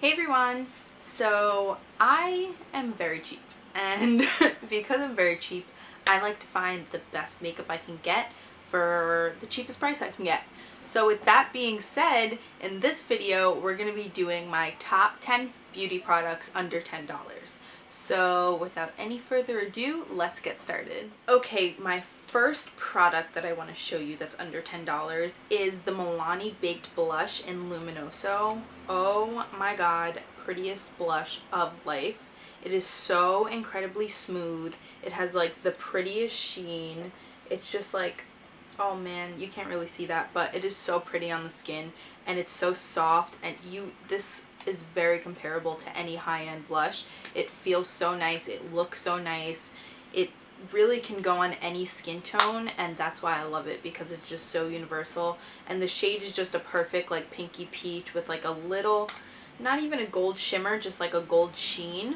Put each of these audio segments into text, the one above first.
Hey everyone! So I am very cheap, and because I'm very cheap, I like to find the best makeup I can get for the cheapest price I can get. So with that being said, in this video we're going to be doing my top 10 beauty products under $10. So without any further ado, let's get started. Okay, my first product that I want to show you that's under $10 is the Milani Baked Blush in Luminoso. Oh my god, prettiest blush of life. It is so incredibly smooth. It has like the prettiest sheen. It's just like, oh man, you can't really see that, but it is so pretty on the skin, and it's so soft, and this is very comparable to any high-end blush. It feels so nice, it looks so nice, it really can go on any skin tone, and that's why I love it, because it's just so universal. And the shade is just a perfect like pinky peach with like a little, not even a gold shimmer, just like a gold sheen.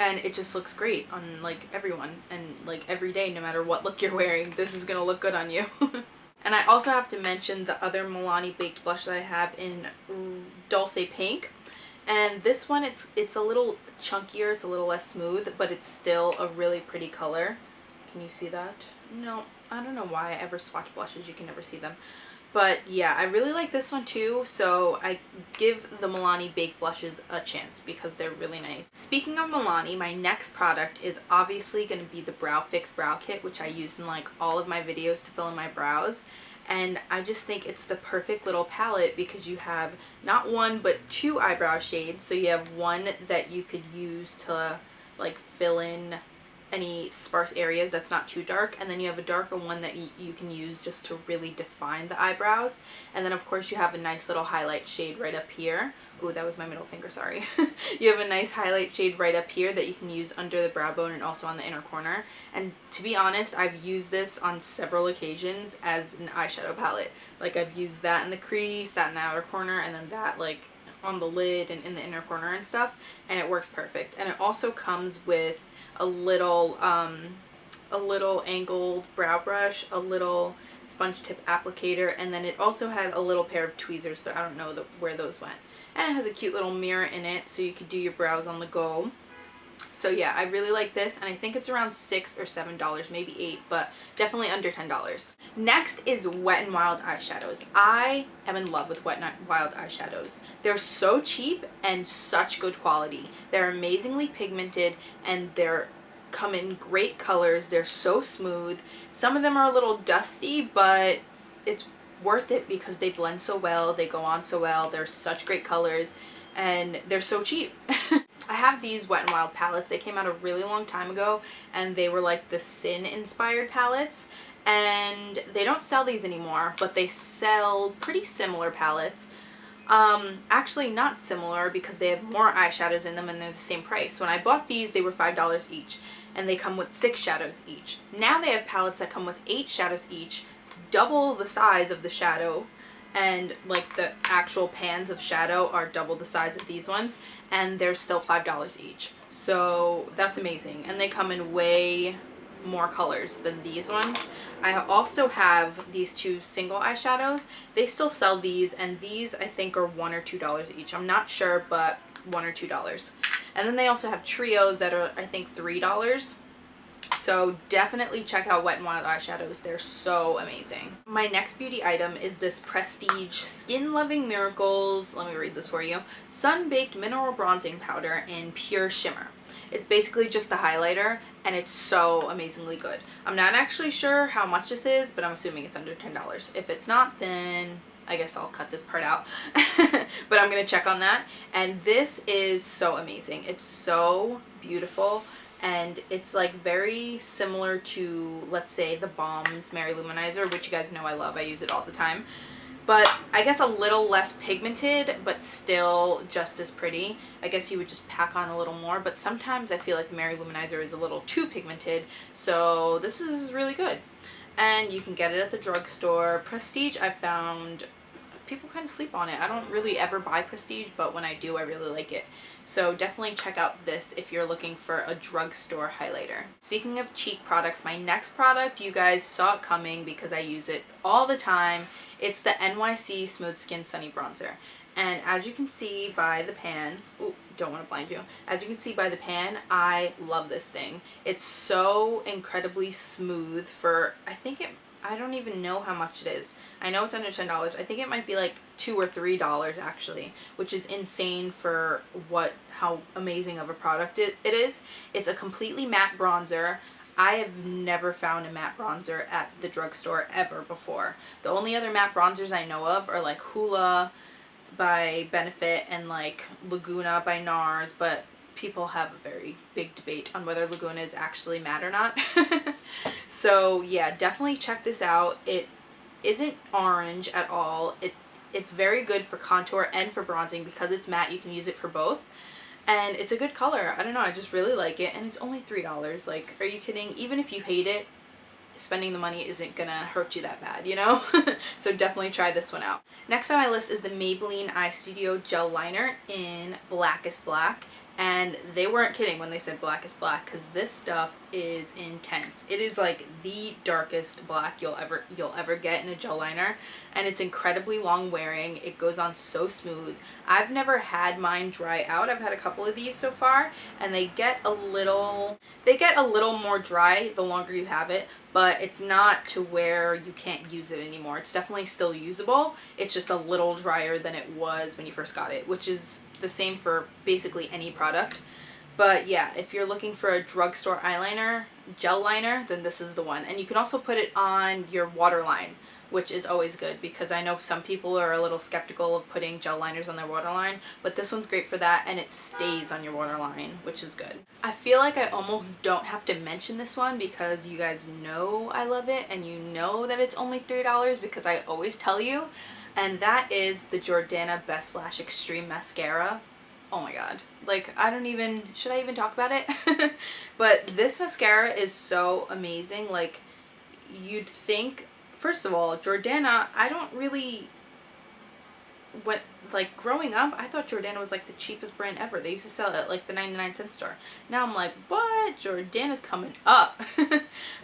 And it just looks great on like everyone, and like every day, no matter what look you're wearing, this is gonna look good on you. And I also have to mention the other Milani Baked Blush that I have in Dulce Pink. And this one, it's a little chunkier, it's a little less smooth, but it's still a really pretty color. Can you see that? No, I don't know why I ever swatch blushes, you can never see them. But yeah, I really like this one too, so I give the Milani Baked Blushes a chance because they're really nice. Speaking of Milani, my next product is obviously going to be the Brow Fix Brow Kit, which I use in like all of my videos to fill in my brows. And I just think it's the perfect little palette because you have not one but two eyebrow shades. So you have one that you could use to like fill in any sparse areas that's not too dark, and then you have a darker one that you can use just to really define the eyebrows. And then of course you have a nice little highlight shade right up here. Ooh, that was my middle finger, sorry. You have a nice highlight shade right up here that you can use under the brow bone and also on the inner corner. And to be honest, I've used this on several occasions as an eyeshadow palette. Like I've used that in the crease, that in the outer corner, and then that like on the lid and in the inner corner and stuff, and it works perfect. And it also comes with a little angled brow brush, a little sponge tip applicator, and then it also had a little pair of tweezers, but I don't know where those went. And it has a cute little mirror in it, so you could do your brows on the go. So yeah, I really like this, and I think it's around $6 or $7, maybe $8, but definitely under $10. Next is Wet n Wild Eyeshadows. I am in love with Wet n Wild Eyeshadows. They're so cheap and such good quality. They're amazingly pigmented, and they're come in great colors. They're so smooth. Some of them are a little dusty, but it's worth it because they blend so well, they go on so well, they're such great colors, and they're so cheap. I have these Wet n Wild palettes. They came out a really long time ago, and they were like the Sin inspired palettes, and they don't sell these anymore, but they sell pretty similar palettes. Actually not similar because they have more eyeshadows in them and they're the same price. When I bought these, they were $5 each, and they come with 6 shadows each. Now they have palettes that come with 8 shadows each, double the size of the shadow, and like the actual pans of shadow are double the size of these ones, and they're still $5 each. So that's amazing, and they come in way more colors than these ones. I also have these 2 single eyeshadows. They still sell these, and these I think are $1 or $2 each. I'm not sure, but $1 or $2. And then they also have trios that are I think $3. So definitely check out Wet n Wild Eyeshadows. They're so amazing. My next beauty item is this Prestige Skin Loving Miracles, let me read this for you, Sun Baked Mineral Bronzing Powder in Pure Shimmer. It's basically just a highlighter, and it's so amazingly good. I'm not actually sure how much this is, but I'm assuming it's under $10. If it's not, then I guess I'll cut this part out. But I'm gonna check on that. And this is so amazing. It's so beautiful. And it's like very similar to, let's say, the Balm's Mary Luminizer, which you guys know I love. I use it all the time. But I guess a little less pigmented, but still just as pretty. I guess you would just pack on a little more, but sometimes I feel like the Mary Luminizer is a little too pigmented, so this is really good. And you can get it at the drugstore. Prestige, I found people kind of sleep on it. I don't really ever buy Prestige, but when I do, I really like it. So definitely check out this if you're looking for a drugstore highlighter. Speaking of cheek products, my next product, you guys saw it coming because I use it all the time. It's the NYX Smooth Skin Sunny Bronzer. And as you can see by the pan, ooh, don't want to blind you. As you can see by the pan, I love this thing. It's so incredibly smooth for, I don't even know how much it is. I know it's under $10. I think it might be like $2 or $3 actually, which is insane for how amazing of a product it is. It's a completely matte bronzer. I have never found a matte bronzer at the drugstore ever before. The only other matte bronzers I know of are like Hoola by Benefit and like Laguna by NARS, but people have a very big debate on whether Laguna is actually matte or not. So yeah, definitely check this out. It isn't orange at all. It's very good for contour and for bronzing because it's matte. You can use it for both. And it's a good color. I don't know, I just really like it. And it's only $3. Like, are you kidding? Even if you hate it, spending the money isn't gonna hurt you that bad, you know? So definitely try this one out. Next on my list is the Maybelline Eye Studio Gel Liner in Blackest Black. And they weren't kidding when they said Blackest Black, because this stuff is intense. It is like the darkest black you'll ever get in a gel liner, and it's incredibly long wearing. It goes on so smooth. I've never had mine dry out. I've had a couple of these so far, and they get a little more dry the longer you have it, but it's not to where you can't use it anymore. It's definitely still usable. It's just a little drier than it was when you first got it, which is the same for basically any product. But yeah, if you're looking for a drugstore eyeliner, gel liner, then this is the one. And you can also put it on your waterline, which is always good, because I know some people are a little skeptical of putting gel liners on their waterline, but this one's great for that, and it stays on your waterline, which is good. I feel like I almost don't have to mention this one because you guys know I love it, and you know that it's only $3 because I always tell you, and that is the Jordana Best Lash Extreme Mascara. Oh my god. Like, should I even talk about it? But this mascara is so amazing. Like, you'd think, first of all, Jordana, growing up, I thought Jordana was like the cheapest brand ever. They used to sell it at like the 99-cent store. Now I'm like, what? Jordana's coming up.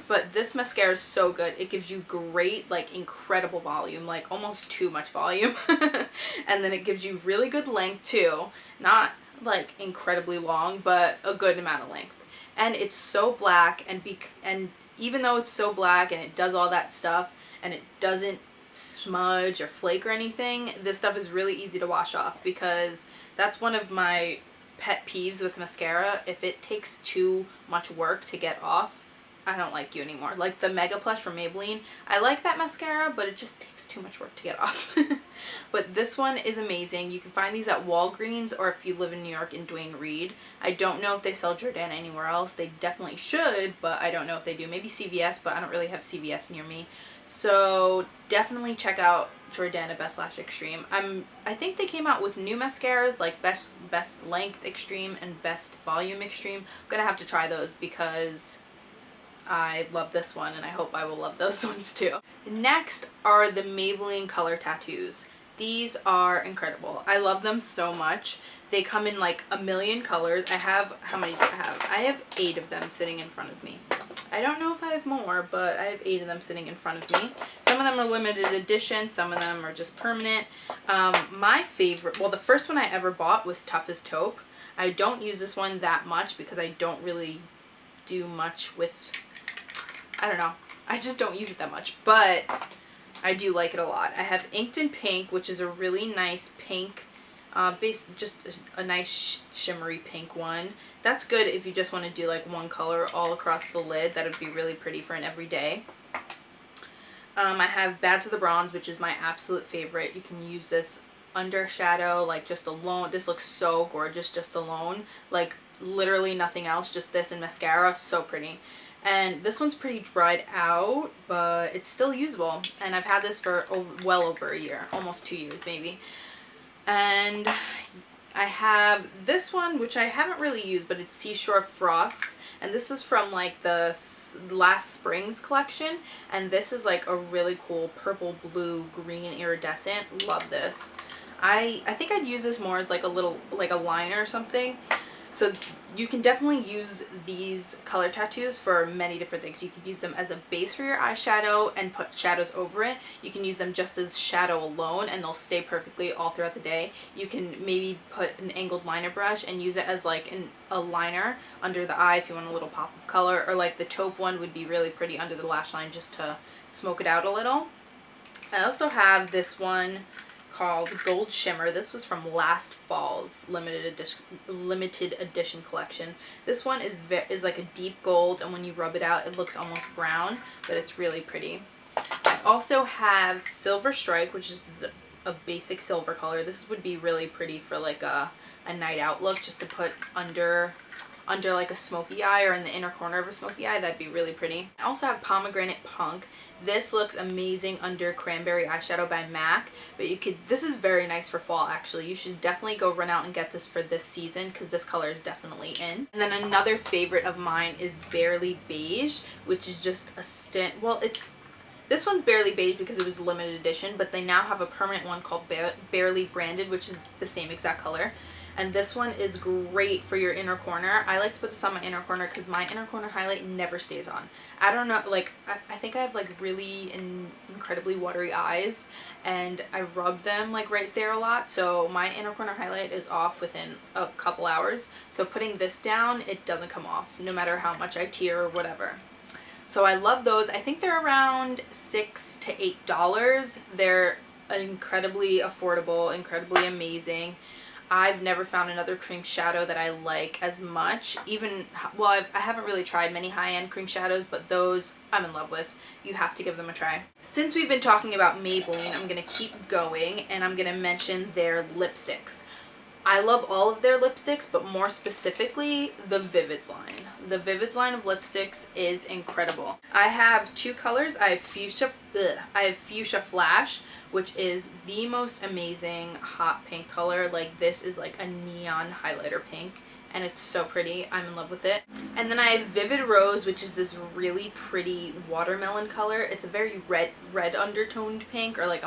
But this mascara is so good. It gives you great, like, incredible volume, like almost too much volume. And then it gives you really good length too. Not like incredibly long, but a good amount of length. And it's so black, and even though it's so black and it does all that stuff and it doesn't smudge or flake or anything, this stuff is really easy to wash off, because that's one of my pet peeves with mascara. If it takes too much work to get off, I don't like you anymore. Like the Mega Plush from Maybelline, I like that mascara, but it just takes too much work to get off. But this one is amazing. You can find these at Walgreens, or if you live in New York, in Duane Reade. I don't know if they sell Jordana anywhere else. They definitely should, but I don't know if they do. Maybe CVS, but I don't really have CVS near me. So definitely check out Jordana Best Lash Extreme. I think they came out with new mascaras, like Best Length Extreme and Best Volume Extreme. I'm gonna have to try those because I love this one, and I hope I will love those ones too. Next are the Maybelline Color Tattoos. These are incredible. I love them so much. They come in like a million colors. How many do I have? I have 8 of them sitting in front of me. I don't know if I have more, but I have 8 of them sitting in front of me. Some of them are limited edition, some of them are just permanent. My favorite, well, the first one I ever bought was Tough as Taupe. I don't use this one that much because I don't really do much with, I don't know, I just don't use it that much, but I do like it a lot. I have Inked in Pink, which is a really nice pink, just a nice shimmery pink one. That's good if you just want to do like one color all across the lid. That would be really pretty for an everyday. I have Bad to the Bronze, which is my absolute favorite. You can use this under shadow, like just alone. This looks so gorgeous just alone, like literally nothing else, just this and mascara. So pretty. And this one's pretty dried out, but it's still usable, and I've had this for well over a year, almost 2 years maybe. And I have this one, which I haven't really used, but it's Seashore Frost, and this was from like the last spring's collection, and this is like a really cool purple, blue, green iridescent. Love this. I think I'd use this more as like a little, like a liner or something. So you can definitely use these color tattoos for many different things. You could use them as a base for your eyeshadow and put shadows over it. You can use them just as shadow alone and they'll stay perfectly all throughout the day. You can maybe put an angled liner brush and use it as like a liner under the eye if you want a little pop of color, or like the taupe one would be really pretty under the lash line just to smoke it out a little. I also have this one called Gold Shimmer. This was from last fall's limited edition collection. This one is like a deep gold, and when you rub it out it looks almost brown, but it's really pretty. I also have Silver Strike, which is a basic silver color. This would be really pretty for like a night out look, just to put under like a smoky eye or in the inner corner of a smoky eye. That'd be really pretty. I also have Pomegranate Punk. This looks amazing under Cranberry Eyeshadow by MAC, but this is very nice for fall actually. You should definitely go run out and get this for this season because this color is definitely in. And then another favorite of mine is Barely Beige, which is just this one's Barely Beige because it was a limited edition, but they now have a permanent one called Barely Branded, which is the same exact color. And this one is great for your inner corner. I like to put this on my inner corner because my inner corner highlight never stays on. I don't know, like, I think I have like really incredibly watery eyes, and I rub them like right there a lot, so my inner corner highlight is off within a couple hours. So putting this down, it doesn't come off no matter how much I tear or whatever. So I love those. I think they're around $6 to $8. They're incredibly affordable, incredibly amazing. I've never found another cream shadow that I like as much. I haven't really tried many high-end cream shadows, but those I'm in love with. You have to give them a try. Since we've been talking about Maybelline, I'm going to keep going and I'm going to mention their lipsticks. I love all of their lipsticks, but more specifically the Vivids line. The Vivids line of lipsticks is incredible. I have two colors. I have Fuchsia Flash, which is the most amazing hot pink color. Like, this is like a neon highlighter pink, and it's so pretty. I'm in love with it. And then I have Vivid Rose, which is this really pretty watermelon color. It's a very red undertoned pink, or like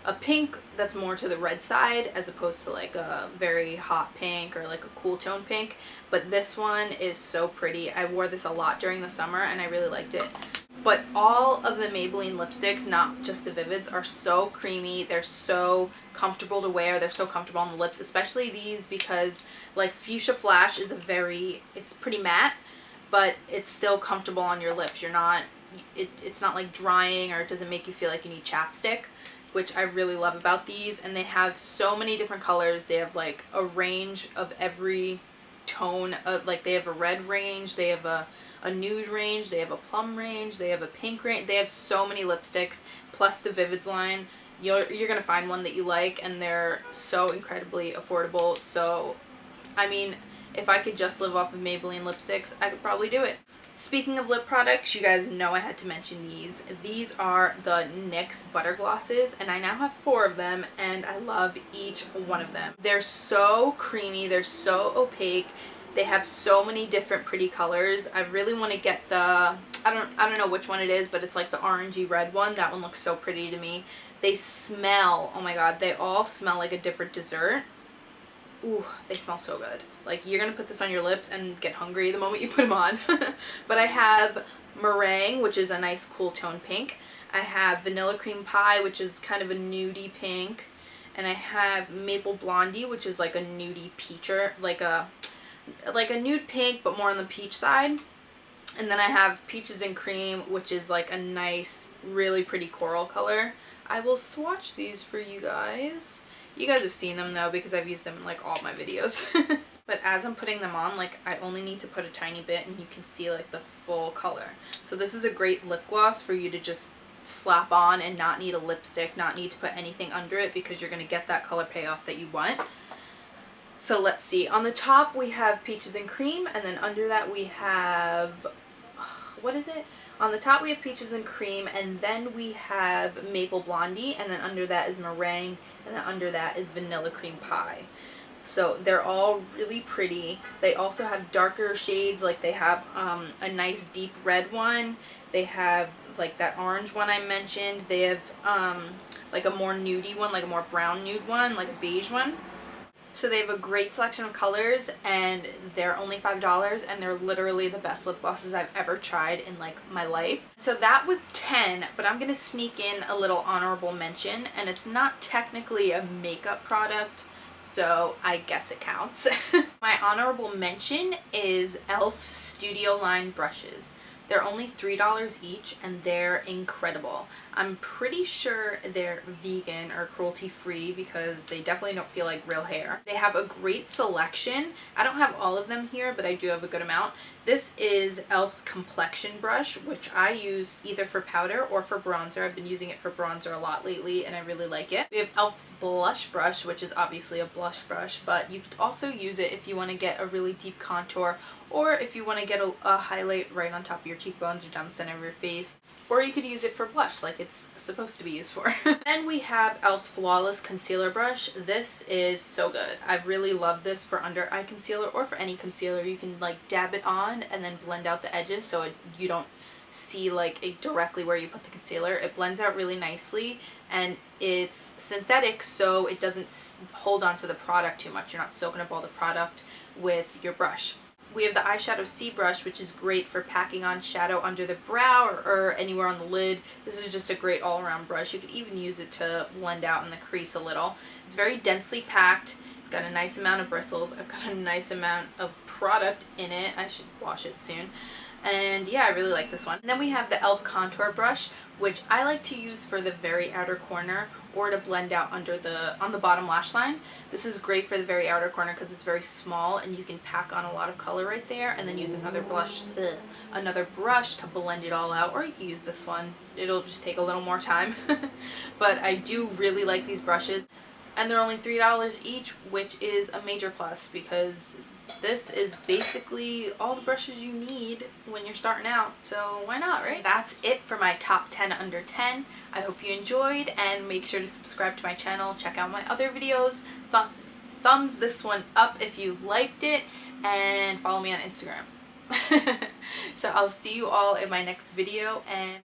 a pink that's more to the red side as opposed to like a very hot pink or like a cool tone pink. But this one is so pretty. I wore this a lot during the summer and I really liked it. But all of the Maybelline lipsticks, not just the Vivids, are so creamy. They're so comfortable to wear. They're so comfortable on the lips, especially these, because like Fuchsia Flash is it's pretty matte, but it's still comfortable on your lips. It's not like drying, or it doesn't make you feel like you need chapstick, which I really love about these. And they have so many different colors. They have like a range of every tone of, like, they have a red range, they have a nude range, they have a plum range, they have a pink range. They have so many lipsticks, plus the Vivids line. You're gonna find one that you like, and they're so incredibly affordable. So I mean, if I could just live off of Maybelline lipsticks, I could probably do it. Speaking of lip products, you guys know I had to mention these. These are the NYX Butter Glosses, and I now have 4 of them, and I love each one of them. They're so creamy, they're so opaque, they have so many different pretty colors. I really want to get the, I don't know which one it is, but it's like the orangey red one. That one looks so pretty to me. They smell, oh my god, they all smell like a different dessert. Ooh, they smell so good. Like, you're gonna put this on your lips and get hungry the moment you put them on. But I have Meringue, which is a nice cool tone pink. I have Vanilla Cream Pie, which is kind of a nudie pink. And I have Maple Blondie, which is like a nudie peacher, like a nude pink, but more on the peach side. And then I have Peaches and Cream, which is like a nice, really pretty coral color. I will swatch these for you guys. You guys have seen them though, because I've used them in like all my videos. But as I'm putting them on, like, I only need to put a tiny bit and you can see like the full color. So this is a great lip gloss for you to just slap on and not need a lipstick, not need to put anything under it, because you're going to get that color payoff that you want. So let's see. On the top we have Peaches and Cream, and then under that we have, what is it? On the top we have Peaches and Cream, and then we have Maple Blondie, and then under that is Meringue, and then under that is Vanilla Cream Pie. So they're all really pretty. They also have darker shades, like they have a nice deep red one. They have like that orange one I mentioned. They have like a more nudie one, like a more brown nude one, like a beige one. So they have a great selection of colors, and they're only $5, and they're literally the best lip glosses I've ever tried in like my life. So that was 10, but I'm gonna sneak in a little honorable mention, and it's not technically a makeup product, so I guess it counts. My honorable mention is e.l.f. Studio Line brushes. They're only $3 each, and they're incredible. I'm pretty sure they're vegan or cruelty free because they definitely don't feel like real hair. They have a great selection. I don't have all of them here, but I do have a good amount. This is e.l.f.'s complexion brush, which I use either for powder or for bronzer. I've been using it for bronzer a lot lately, and I really like it. We have e.l.f.'s blush brush, which is obviously a blush brush, but you could also use it if you want to get a really deep contour, or if you want to get a highlight right on top of your cheekbones or down the center of your face. Or you could use it for blush like it's supposed to be used for. Then we have e.l.f.'s Flawless Concealer Brush. This is so good. I really love this for under eye concealer or for any concealer. You can like dab it on and then blend out the edges so you don't see like directly where you put the concealer. It blends out really nicely, and it's synthetic, so it doesn't hold on to the product too much. You're not soaking up all the product with your brush. We have the eyeshadow C brush, which is great for packing on shadow under the brow or anywhere on the lid. This is just a great all-around brush. You could even use it to blend out in the crease a little. It's very densely packed. It's got a nice amount of bristles. I've got a nice amount of product in it. I should wash it soon. And yeah, I really like this one. And then we have the e.l.f. contour brush, which I like to use for the very outer corner or to blend out under on the bottom lash line. This is great for the very outer corner because it's very small and you can pack on a lot of color right there, and then use another brush to blend it all out, or you can use this one. It'll just take a little more time. But I do really like these brushes, and they're only $3 each, which is a major plus because this is basically all the brushes you need when you're starting out, so why not, right? That's it for my top 10 under 10. I hope you enjoyed, and make sure to subscribe to my channel. Check out my other videos. Thumbs this one up if you liked it, and follow me on Instagram. So I'll see you all in my next video, and